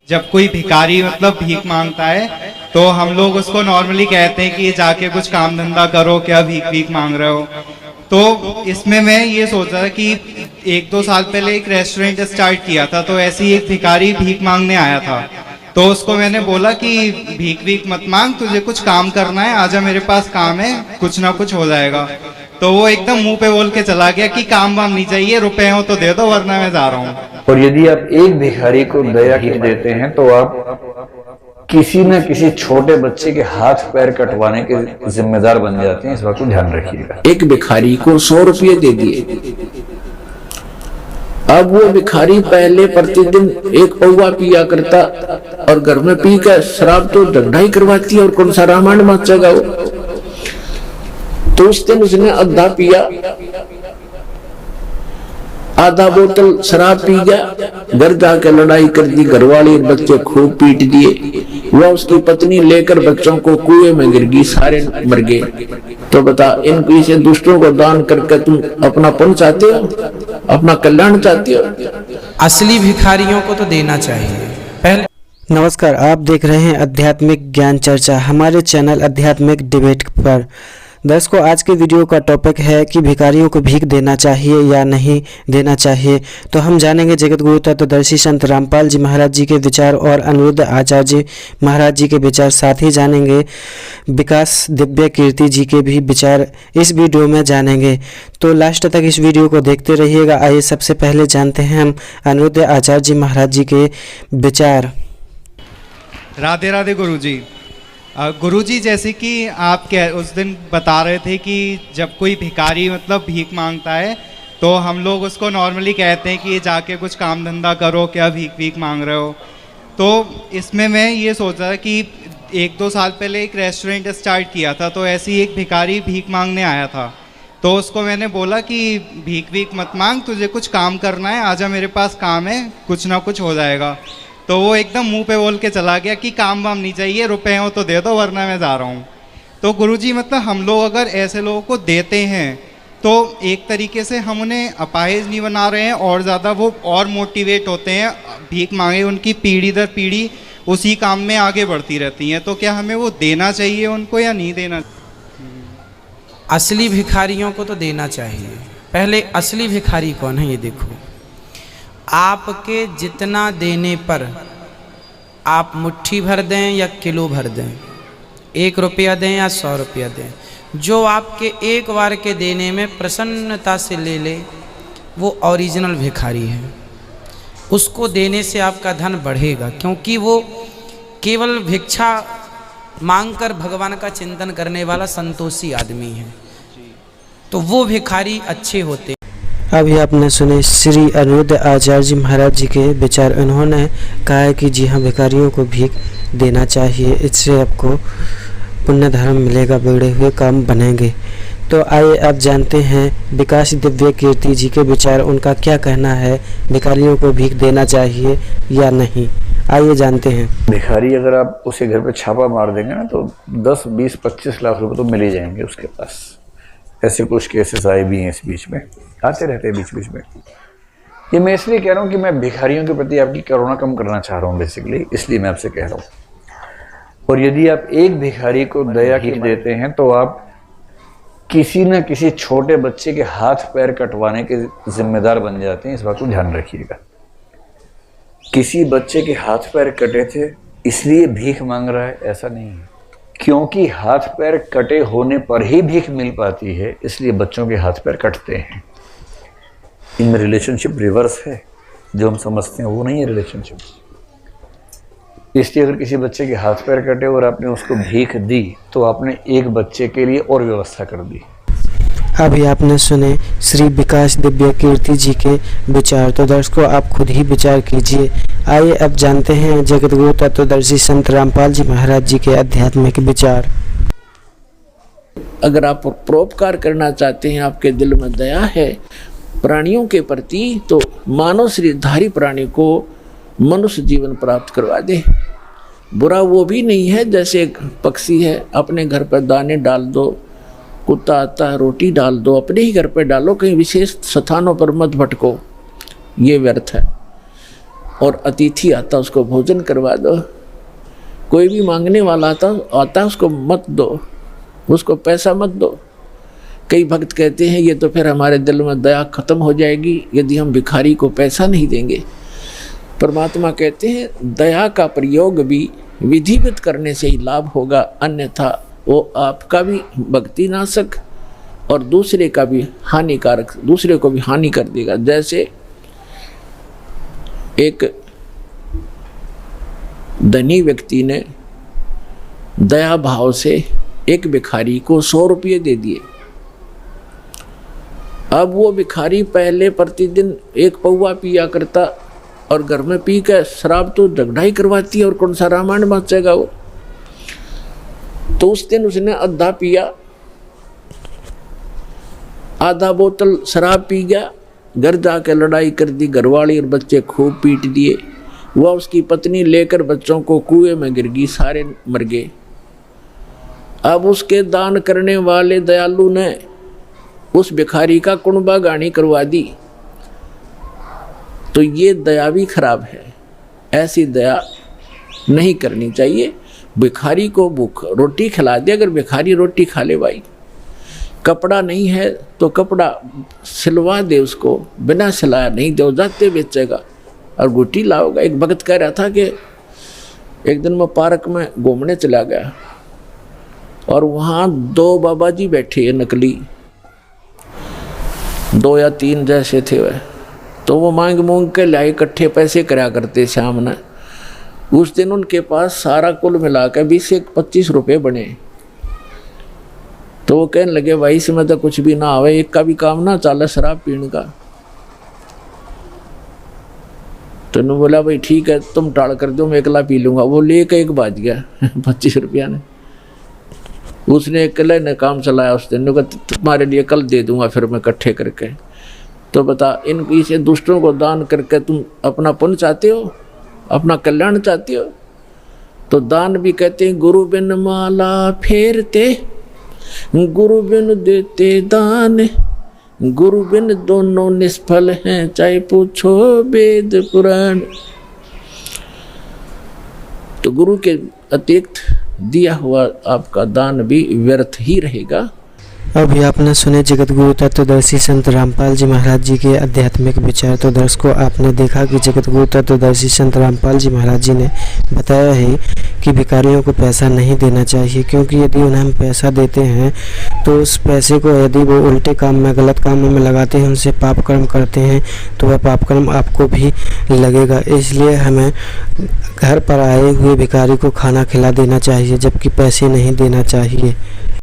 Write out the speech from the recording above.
जब कोई भिखारी मतलब भीख मांगता है तो हम लोग उसको नॉर्मली कहते हैं कि जाके कुछ काम धंधा करो, क्या भीख भीख मांग रहे हो। तो इसमें मैं ये सोच रहा था कि 1-2 साल पहले एक रेस्टोरेंट स्टार्ट किया था, तो ऐसे ही एक भिखारी भीख मांगने आया था। तो उसको मैंने बोला कि भीख भीख मत मांग, तुझे कुछ काम करना है, आजा मेरे पास काम है, कुछ ना कुछ हो जाएगा। तो वो एकदम मुंह पे बोल के चला गया कि काम वाम नहीं चाहिए, रुपए हो तो दे दो वरना मैं जा रहा हूँ। और यदि आप एक भिखारी को दया की देते हैं तो आप किसी न किसी छोटे बच्चे के हाथ पैर कटवाने के जिम्मेदार बन जाते हैं। इस बात को ध्यान रखिएगा। एक भिखारी को 100 रुपये दे दिए। अब वो भिखारी पहले प्रतिदिन एक पौवा पिया करता और घर में पी कर शराब तो धंधा ही करवाती है और कौन सा रामायण मचेगा वो। तो उस दिन उसने आधा पिया, आधा बोतल शराब पी गया, घर जाकर लड़ाई कर दी, घरवाले और बच्चे खूब पीट दिए। वह उसकी पत्नी लेकर बच्चों को कुएं में गिर गई, सारे मर गए। तो बता, इन पीछे दुष्टों को दान करके तुम अपना पुण्य चाहते हो, अपना कल्याण चाहते हो? असली भिखारियों को तो देना चाहिए पहले। नमस्कार, आप देख रहे हैं आध्यात्मिक ज्ञान चर्चा हमारे चैनल आध्यात्मिक डिबेट पर। दर्शकों, आज के वीडियो का टॉपिक है कि भिखारियों को भीख देना चाहिए या नहीं देना चाहिए। तो हम जानेंगे जगत गुरु तत्वदर्शी संत रामपाल जी महाराज जी के विचार और अनिरुद्ध आचार्य महाराज जी के विचार। साथ ही जानेंगे विकास दिव्य कीर्ति जी के भी विचार इस वीडियो में जानेंगे। तो लास्ट तक इस वीडियो को देखते रहिएगा। आइए सबसे पहले जानते हैं हम अनिरुद्ध आचार्य जी महाराज जी के विचार। राधे राधे गुरुजी। गुरुजी, जैसे कि आप उस दिन बता रहे थे कि जब कोई भिखारी मतलब भीख मांगता है तो हम लोग उसको नॉर्मली कहते हैं कि जाके कुछ काम धंधा करो, क्या भीख भीख मांग रहे हो। तो इसमें मैं ये सोच रहा था कि 1-2 साल पहले एक रेस्टोरेंट स्टार्ट किया था, तो ऐसे ही एक भिखारी भीख मांगने आया था। तो उसको मैंने बोला कि भीख भीख मत मांग, तुझे कुछ काम करना है, आजा मेरे पास काम है, कुछ ना कुछ हो जाएगा। तो वो एकदम मुंह पे बोल के चला गया कि काम वाम नहीं चाहिए, रुपए हो तो दे दो वरना मैं जा रहा हूँ। तो गुरुजी, मतलब हम लोग अगर ऐसे लोगों को देते हैं तो एक तरीके से हम उन्हें अपाहिज नहीं बना रहे हैं, और ज़्यादा वो और मोटिवेट होते हैं, भीख मांगे उनकी पीढ़ी दर पीढ़ी उसी काम में आगे बढ़ती रहती हैं। तो क्या हमें वो देना चाहिए उनको या नहीं देना? असली भिखारियों को तो देना चाहिए। पहले असली भिखारी कौन है ये देखो। आपके जितना देने पर आप मुट्ठी भर दें या किलो भर दें, 1 रुपया दें या 100 रुपया दें, जो आपके एक बार के देने में प्रसन्नता से ले ले, वो ओरिजिनल भिखारी है। उसको देने से आपका धन बढ़ेगा, क्योंकि वो केवल भिक्षा मांगकर भगवान का चिंतन करने वाला संतोषी आदमी है। तो वो भिखारी अच्छे होते हैं। अभी आपने सुने श्री अनिरुद्ध आचार्य जी महाराज जी के विचार। उन्होंने कहा है कि जी हाँ, भिखारियों को भीख देना चाहिए, इससे आपको पुण्य धर्म मिलेगा, बिगड़े हुए काम बनेंगे। तो आइए आप जानते हैं विकास दिव्य कीर्ति जी के विचार। उनका क्या कहना है, भिखारियों को भीख देना चाहिए या नहीं, आइए जानते हैं। भिखारी अगर आप उसे घर पे छापा मार देंगे ना तो 10, 20, 25 लाख रुपए तो मिल ही जाएंगे उसके पास। ऐसे कुछ केसेस आए भी हैं, इस बीच में आते रहते हैं बीच बीच में। ये मैं इसलिए कह रहा हूँ कि मैं भिखारियों के प्रति आपकी करुणा कम करना चाह रहा हूँ बेसिकली, इसलिए मैं आपसे कह रहा हूँ। और यदि आप एक भिखारी को दया की देते हैं तो आप किसी न किसी छोटे बच्चे के हाथ पैर कटवाने के जिम्मेदार बन जाते हैं। इस बात को ध्यान रखिएगा। किसी बच्चे के हाथ पैर कटे थे इसलिए भीख मांग रहा है, ऐसा नहीं है। क्योंकि हाथ पैर कटे होने पर ही भीख मिल पाती है, इसलिए बच्चों के हाथ पैर कटते हैं। इनमें रिलेशनशिप रिवर्स है, जो हम समझते हैं वो नहीं है रिलेशनशिप। इसलिए अगर किसी बच्चे के हाथ पैर कटे और आपने उसको भीख दी तो आपने एक बच्चे के लिए और व्यवस्था कर दी। अभी आपने सुने श्री विकास दिव्य कीर्ति जी के विचार। तो दर्शकों, आप खुद ही विचार कीजिए। आइए अब जानते हैं जगत गुरु तत्वदर्शी संत रामपाल जी महाराज जी के आध्यात्मिक विचार। अगर आप परोपकार करना चाहते हैं, आपके दिल में दया है प्राणियों के प्रति, तो मानव शरीरधारी प्राणी को मनुष्य जीवन प्राप्त करवा दे। बुरा वो भी नहीं है, जैसे एक पक्षी है, अपने घर पर दाने डाल दो, कुत्ता आता है रोटी डाल दो, अपने ही घर पर डालो, कहीं विशेष स्थानों पर मत भटको, ये व्यर्थ है। और अतिथि आता उसको भोजन करवा दो। कोई भी मांगने वाला आता उसको मत दो, उसको पैसा मत दो। कई भक्त कहते हैं ये तो फिर हमारे दिल में दया खत्म हो जाएगी यदि हम भिखारी को पैसा नहीं देंगे। परमात्मा कहते हैं दया का प्रयोग भी विधिवत करने से ही लाभ होगा, अन्यथा वो आपका भी भक्ति नाशक और दूसरे का भी हानिकारक, दूसरे को भी हानि कर देगा। जैसे एक धनी व्यक्ति ने दया भाव से एक भिखारी को 100 रुपये दे दिए। अब वो भिखारी पहले प्रतिदिन 1 पौवा पिया करता और घर में पी कर शराब तो झगड़ा ही करवाती है और कौन सा रामायण बाँचेगा वो। तो उस दिन उसने आधा पिया, आधा बोतल शराब पी गया, घर जाके लड़ाई कर दी, घरवाली और बच्चे खूब पीट दिए। वह उसकी पत्नी लेकर बच्चों को कुएं में गिर गई, सारे मर गए। अब उसके दान करने वाले दयालु ने उस भिखारी का कुणबा गानी करवा दी। तो ये दया भी खराब है, ऐसी दया नहीं करनी चाहिए। भिखारी को भूख रोटी खिला दे, अगर भिखारी रोटी खा ले भाई, कपड़ा नहीं है तो कपड़ा सिलवा दे उसको, बिना सिलाया नहीं दो जाते बेचेगा और गुटी लाओगा। एक भगत कह रहा था कि एक दिन मैं पार्क में घूमने चला गया और वहाँ 2 बाबा जी बैठे नकली, 2 या 3 जैसे थे वह। तो वो मांग मूंग के लाए, इकट्ठे पैसे कराया करते शाम ने। उस दिन उनके पास सारा कुल मिला कर 20 से 25 रुपये बने। तो वो कहने लगे भाई इसमें तो कुछ भी ना आवे, एक का भी काम ना चले शराब पीने का। तो उन्होंने बोला भाई ठीक है तुम टाल कर दो, मैं अकेला पी लूँगा। वो लेकर एक बाज गया 25 रुपया ने। उसने अकेले ने काम चलाया उस दिन, तुम्हारे लिए कल दे दूंगा फिर मैं इकट्ठे करके। तो बता इन इसे दुष्टों को दान करके तुम अपना पुण्य चाहते हो, अपना कल्याण चाहते हो? तो दान भी कहते हैं गुरु बिन माला फेरते, गुरु बिन देते दान, गुरु बिन दोनों निष्फल हैं, चाहे पूछो वेद पुराण। तो गुरु के अतिरिक्त दिया हुआ आपका दान भी व्यर्थ ही रहेगा। अभी आपने सुने जगत गुरु तत्वदर्शी संत रामपाल जी महाराज जी के आध्यात्मिक विचार। तो दर्शकों आपने देखा कि जगत गुरु तत्वदर्शी संत रामपाल जी महाराज जी ने बताया है कि भिखारियों को पैसा नहीं देना चाहिए, क्योंकि यदि उन्हें हम पैसा देते हैं तो उस पैसे को यदि वो उल्टे काम में, गलत कामों में लगाते हैं, उनसे पाप कर्म करते हैं, तो वह पाप कर्म आपको भी लगेगा। इसलिए हमें घर पर आए हुए भिखारी को खाना खिला देना चाहिए, जबकि पैसे नहीं देना चाहिए।